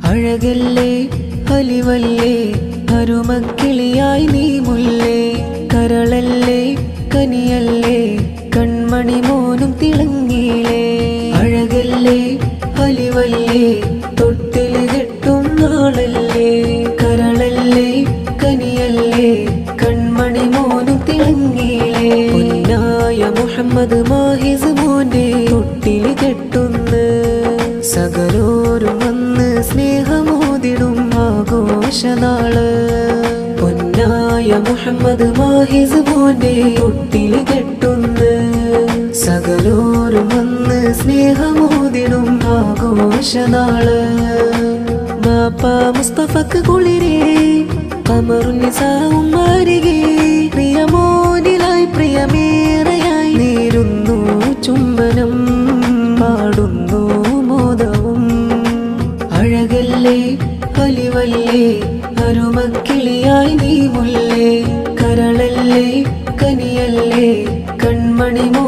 അഴകല്ലേ അലിവല്ലേ അരുമക്കിളിയായി നീ മുല്ലേ കരളല്ലേ കനിയല്ലേ കൺമണി മോനും തിളങ്ങിയിലേ അഴകല്ലേ അലിവല്ലേ തൊട്ടില് കെട്ടും നാളല്ലേ കരളല്ലേ കനിയല്ലേ കൺമണി മോനും തിളങ്ങിയിലേ പൊന്നായ മുഹമ്മദ് മാഹിസ് മോന്റെ തൊട്ടില് കെട്ടുന്ന് സകലോരും വന്ന് സ്നേഹമോതിടും ആഘോഷനാള് പൊന്നായ മുഹമ്മദ് മാഹിസ് മോന്റെ തൊട്ടില് കെട്ടുന്ന് സകലോരും വന്ന് സ്നേഹമോതിടും ആഘോഷനാള് ബാപ്പ മുസ്തഫക്ക് കുളിരേ ഖമറുന്നിസാവും അരികെ പ്രിയമോനിലായി പ്രിയമേറെയായി നേരുന്നു ചുംബനം പാടുന്നു മോദവും അഴകല്ലേ അലിവല്ലേ അരുമക്കിളിയായി നീ മുല്ലേ കരളല്ലേ കനിയല്ലേ കൺമണി മോ